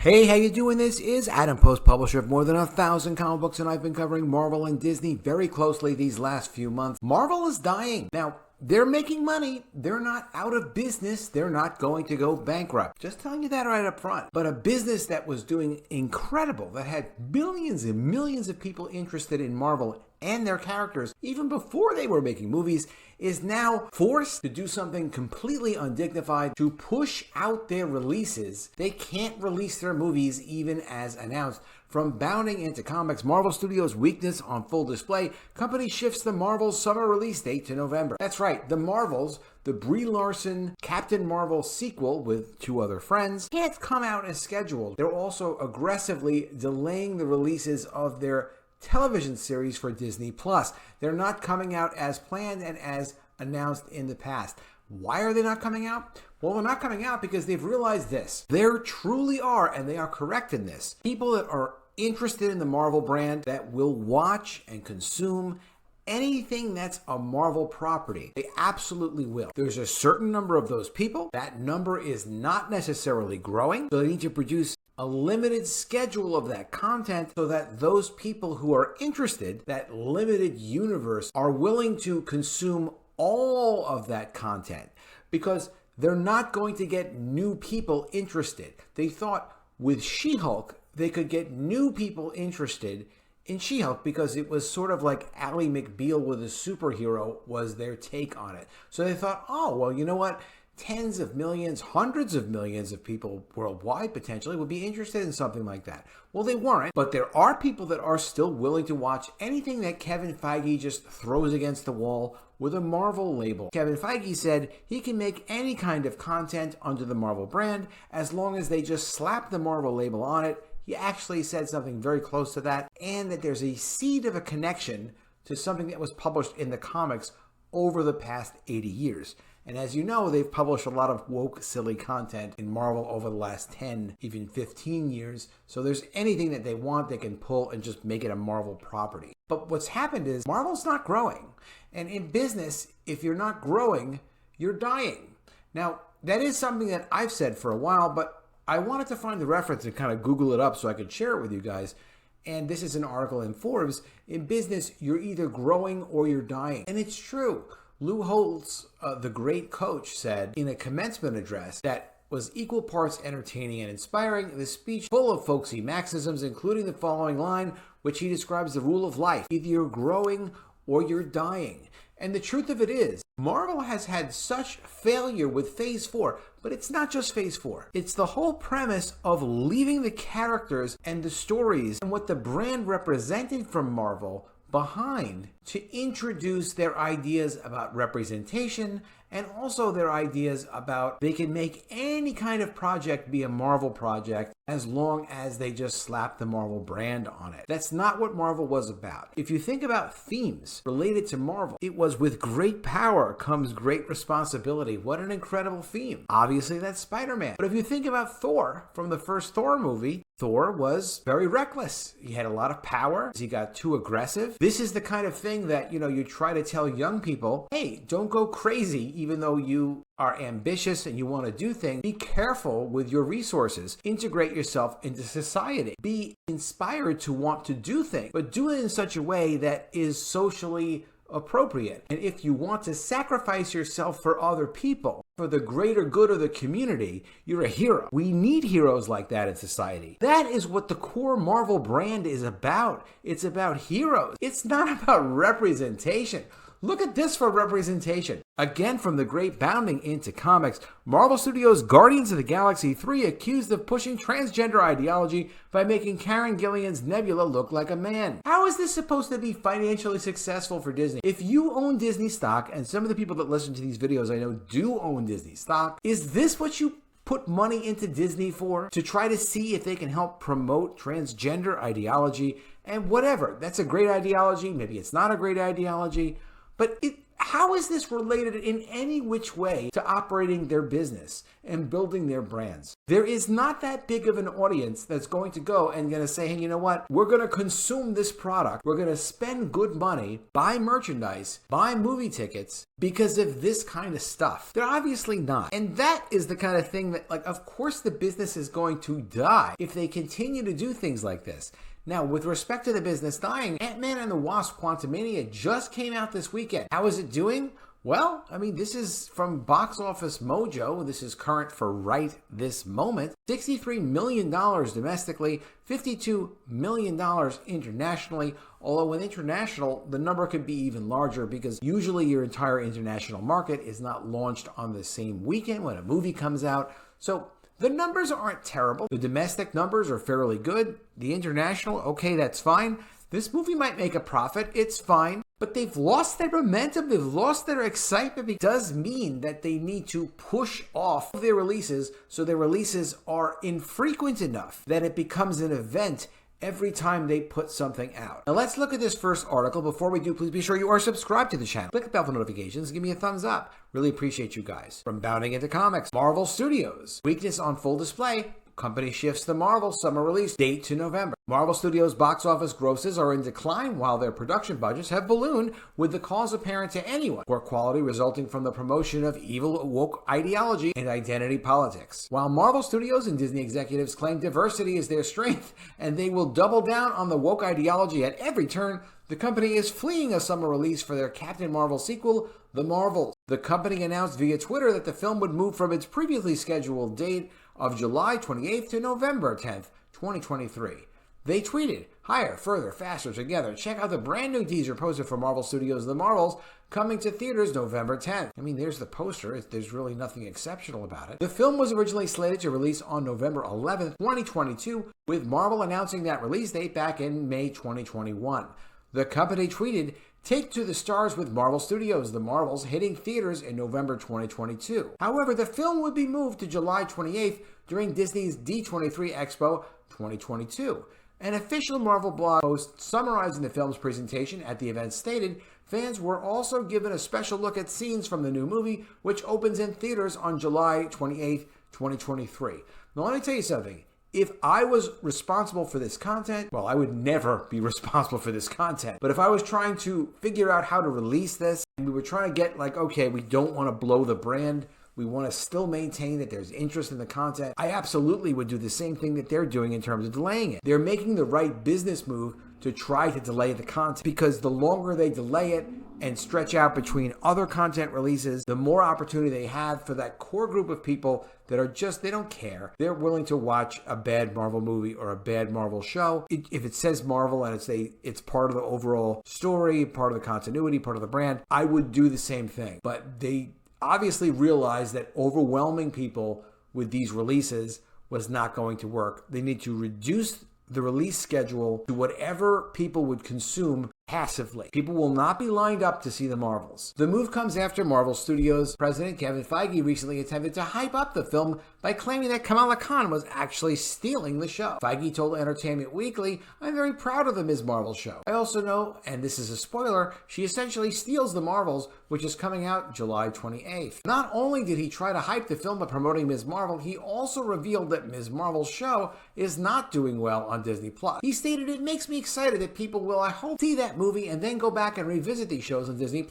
Hey, how you doing? This is Adam Post, publisher of more than 1,000 comic books, and I've been covering Marvel and Disney very closely these last few months. Marvel is dying. Now, they're making money. They're not out of business. They're not going to go bankrupt. Just telling you that right up front. But a business that was doing incredible, that had millions and millions of people interested in Marvel and their characters, even before they were making movies, is now forced to do something completely undignified to push out their releases. They can't release their movies even as announced. From bounding into comics, Marvel Studios' weakness on full display, company shifts the Marvel's summer release date to November. That's right, the Marvels, the Brie Larson Captain Marvel sequel with two other friends, can't come out as scheduled. They're also aggressively delaying the releases of their television series for Disney+. They're not coming out as planned and as announced in the past. Why are they not coming out? Well, they're not coming out because they've realized this. There truly are, and they are correct in this, people that are interested in the Marvel brand that will watch and consume anything that's a Marvel property. They absolutely will. There's a certain number of those people. That number is not necessarily growing, so they need to produce a limited schedule of that content so that those people who are interested, that limited universe, are willing to consume all of that content, because they're not going to get new people interested. They thought with She-Hulk they could get new people interested in She-Hulk because it was sort of like Ally McBeal with a superhero was their take on it. So they thought, oh, well, you know what? Tens of millions, hundreds of millions of people worldwide potentially would be interested in something like that. Well, they weren't, but there are people that are still willing to watch anything that Kevin Feige just throws against the wall with a Marvel label. Kevin Feige said he can make any kind of content under the Marvel brand as long as they just slap the Marvel label on it. He actually said something very close to that, and that there's a seed of a connection to something that was published in the comics over the past 80 years. And as you know, they've published a lot of woke, silly content in Marvel over the last 10, even 15 years. So there's anything that they want, they can pull and just make it a Marvel property. But what's happened is Marvel's not growing. And in business, if you're not growing, you're dying. Now, that is something that I've said for a while, but I wanted to find the reference and kind of Google it up so I could share it with you guys. And this is an article in Forbes. In business, you're either growing or you're dying. And it's true. Lou Holtz, the great coach, said in a commencement address that was equal parts entertaining and inspiring, the speech full of folksy maxims, including the following line, which he describes the rule of life: either you're growing or you're dying. And the truth of it is, Marvel has had such failure with Phase 4, but it's not just Phase 4. It's the whole premise of leaving the characters and the stories and what the brand represented from Marvel behind to introduce their ideas about representation and also their ideas about they can make any kind of project be a Marvel project as long as they just slap the Marvel brand on it. That's not what Marvel was about. If you think about themes related to Marvel, it was with great power comes great responsibility. What an incredible theme. Obviously, that's Spider-Man. But if you think about Thor from the first Thor movie, Thor was very reckless. He had a lot of power. He got too aggressive. This is the kind of thing that, you try to tell young people, hey, don't go crazy even though you are ambitious and you want to do things. Be careful with your resources. Integrate yourself into society. Be inspired to want to do things, but do it in such a way that is socially appropriate. And if you want to sacrifice yourself for other people, for the greater good of the community, you're a hero. We need heroes like that in society. That is what the core Marvel brand is about. It's about heroes. It's not about representation. Look at this for representation. Again, from the great bounding into comics, Marvel Studios' Guardians of the Galaxy 3 accused of pushing transgender ideology by making Karen Gillian's Nebula look like a man. How is this supposed to be financially successful for Disney? If you own Disney stock, and some of the people that listen to these videos I know do own Disney stock, is this what you put money into Disney for? To try to see if they can help promote transgender ideology and whatever? That's a great ideology. Maybe it's not a great ideology. But how is this related in any which way to operating their business and building their brands? There is not that big of an audience that's going to go and going to say, hey, you know what? We're going to consume this product. We're going to spend good money, buy merchandise, buy movie tickets because of this kind of stuff. They're obviously not. And that is the kind of thing that, like, of course the business is going to die if they continue to do things like this. Now, with respect to the business dying, Ant-Man and the Wasp: Quantumania just came out this weekend. How is it doing? Well, I mean, this is from Box Office Mojo. This is current for right this moment. $63 million domestically, $52 million internationally. Although with international, the number could be even larger because usually your entire international market is not launched on the same weekend when a movie comes out. So the numbers aren't terrible. The domestic numbers are fairly good. The international, okay, that's fine. This movie might make a profit. It's fine. But they've lost their momentum. They've lost their excitement. It does mean that they need to push off their releases so their releases are infrequent enough that it becomes an event every time they put something out. Now let's look at this first article. Before we do, please be sure you are subscribed to the channel. Click the bell for notifications. Give me a thumbs up. Really appreciate you guys. From Bounding into Comics, Marvel Studios. Weakness on full display. Company shifts the Marvel summer release date to November. Marvel Studios' box office grosses are in decline while their production budgets have ballooned, with the cause apparent to anyone. Poor quality resulting from the promotion of evil woke ideology and identity politics. While Marvel Studios and Disney executives claim diversity is their strength and they will double down on the woke ideology at every turn, the company is fleeing a summer release for their Captain Marvel sequel, The Marvels. The company announced via Twitter that the film would move from its previously scheduled date of July 28th to November 10th, 2023. They tweeted, higher, further, faster, together. Check out the brand new teaser posted for Marvel Studios' The Marvels, coming to theaters November 10th. I mean, there's the poster. There's really nothing exceptional about it. The film was originally slated to release on November 11th, 2022, with Marvel announcing that release date back in May 2021. The company tweeted, take to the stars with Marvel Studios, The Marvels, hitting theaters in November 2022. However, the film would be moved to July 28th during Disney's D23 Expo 2022. An official Marvel blog post summarizing the film's presentation at the event stated, fans were also given a special look at scenes from the new movie, which opens in theaters on July 28th, 2023. Now, let me tell you something. If I was responsible for this content, well, I would never be responsible for this content. But if I was trying to figure out how to release this, and we were trying to get like, okay, we don't want to blow the brand. We want to still maintain that there's interest in the content. I absolutely would do the same thing that they're doing in terms of delaying it. They're making the right business move to try to delay the content because the longer they delay it and stretch out between other content releases, the more opportunity they have for that core group of people that are just, they don't care. They're willing to watch a bad Marvel movie or a bad Marvel show. If it says Marvel and it's part of the overall story, part of the continuity, part of the brand, I would do the same thing. But they obviously realized that overwhelming people with these releases was not going to work. They need to reduce the release schedule to whatever people would consume passively. People will not be lined up to see the Marvels. The move comes after Marvel Studios president Kevin Feige recently attempted to hype up the film by claiming that Kamala Khan was actually stealing the show. Feige told Entertainment Weekly, I'm very proud of the Ms. Marvel show. I also know, and this is a spoiler, she essentially steals the Marvels, which is coming out July 28th. Not only did he try to hype the film by promoting Ms. Marvel, he also revealed that Ms. Marvel's show is not doing well on Disney+. He stated, it makes me excited that people will, I hope, see that movie and then go back and revisit these shows on Disney+.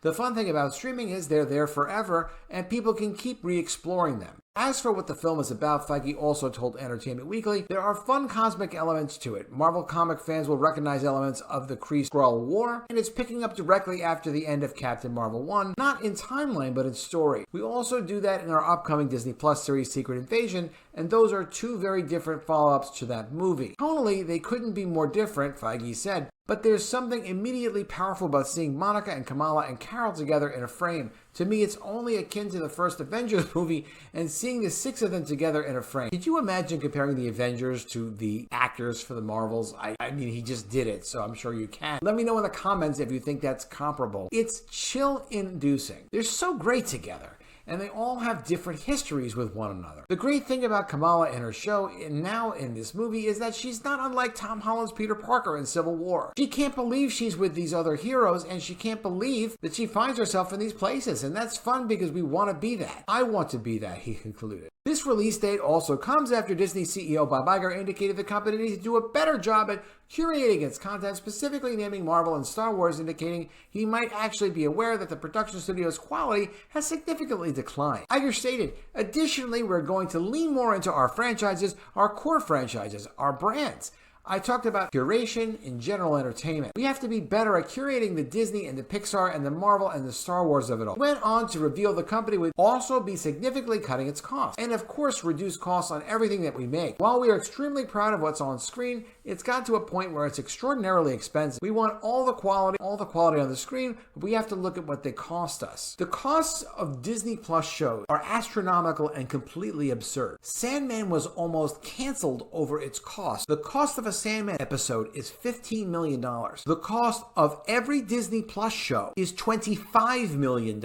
The fun thing about streaming is they're there forever and people can keep re-exploring them. As for what the film is about, Feige also told Entertainment Weekly, there are fun cosmic elements to it. Marvel comic fans will recognize elements of the Kree-Skrull War, and it's picking up directly after the end of Captain Marvel 1, not in timeline, but in story. We also do that in our upcoming Disney Plus series Secret Invasion, and those are two very different follow-ups to that movie. Tonally, they couldn't be more different, Feige said, but there's something immediately powerful about seeing Monica and Kamala and Carol together in a frame. To me, it's only akin to the first Avengers movie and seeing the six of them together in a frame. Could you imagine comparing the Avengers to the actors for the Marvels? I mean, he just did it, so I'm sure you can. Let me know in the comments if you think that's comparable. It's chill-inducing. They're so great together. and they all have different histories with one another. The great thing about Kamala and her show and now in this movie is that she's not unlike Tom Holland's Peter Parker in Civil War. She can't believe she's with these other heroes, and she can't believe that she finds herself in these places, and that's fun because we want to be that. I want to be that, he concluded. This release date also comes after Disney CEO Bob Iger indicated the company needs to do a better job at curating its content, specifically naming Marvel and Star Wars, indicating he might actually be aware that the production studio's quality has significantly declined. Iger stated, additionally, we're going to lean more into our franchises, our core franchises, our brands. I talked about curation in general entertainment. We have to be better at curating the Disney and the Pixar and the Marvel and the Star Wars of it all. He went on to reveal the company would also be significantly cutting its costs, and of course reduce costs on everything that we make. While we are extremely proud of what's on screen, it's got to a point where it's extraordinarily expensive. We want all the quality on the screen, but we have to look at what they cost us. The costs of Disney Plus shows are astronomical and completely absurd. Sandman was almost canceled over its cost. The cost of a Sandman episode is $15 million. The cost of every Disney Plus show is $25 million.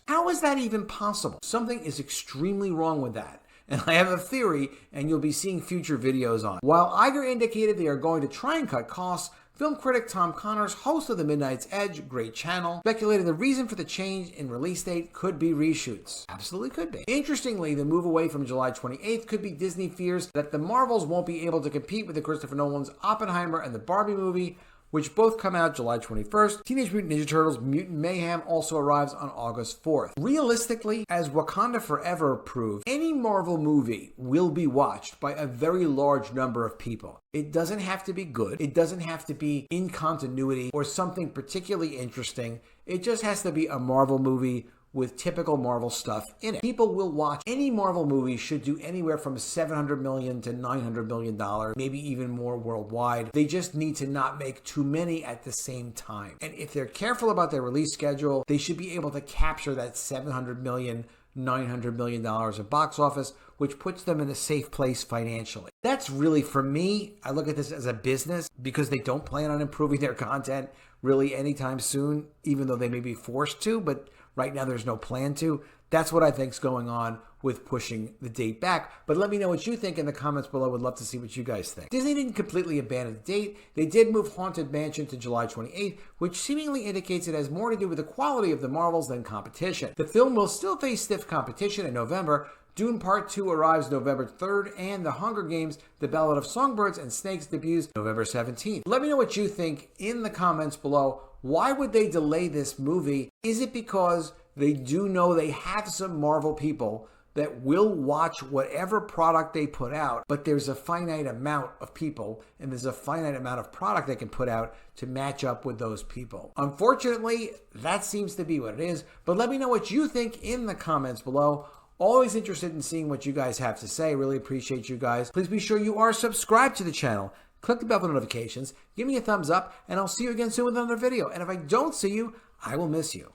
How is that even possible? Something is extremely wrong with that. And I have a theory, and you'll be seeing future videos on it. While Iger indicated they are going to try and cut costs, film critic Tom Connors, host of The Midnight's Edge, great channel, speculated the reason for the change in release date could be reshoots. Absolutely could be. Interestingly, the move away from July 28th could be Disney fears that the Marvels won't be able to compete with the Christopher Nolan's Oppenheimer and the Barbie movie, which both come out July 21st. Teenage Mutant Ninja Turtles Mutant Mayhem also arrives on August 4th. Realistically, as Wakanda Forever proved, any Marvel movie will be watched by a very large number of people. It doesn't have to be good. It doesn't have to be in continuity or something particularly interesting. It just has to be a Marvel movie with typical Marvel stuff in it. People will watch. Any Marvel movie should do anywhere from $700 million to $900 million, maybe even more worldwide. They just need to not make too many at the same time. And if they're careful about their release schedule, they should be able to capture that $700 million, $900 million of box office, which puts them in a safe place financially. That's really, for me, I look at this as a business because they don't plan on improving their content really anytime soon, even though they may be forced to, but right now there's no plan to. That's what I think is going on with pushing the date back. But let me know what you think in the comments below. Would love to see what you guys think. Disney didn't completely abandon the date. They did move Haunted Mansion to July 28th, which seemingly indicates it has more to do with the quality of the Marvels than competition. The film will still face stiff competition in November. Dune Part 2 arrives November 3rd, and The Hunger Games, The Ballad of Songbirds and Snakes debuts November 17th. Let me know what you think in the comments below. Why would they delay this movie? Is it because they do know they have some Marvel people that will watch whatever product they put out, but there's a finite amount of people and there's a finite amount of product they can put out to match up with those people? Unfortunately, that seems to be what it is, but let me know what you think in the comments below. Always interested in seeing what you guys have to say. Really appreciate you guys. Please be sure you are subscribed to the channel. Click the bell for notifications. Give me a thumbs up, and I'll see you again soon with another video. And if I don't see you, I will miss you.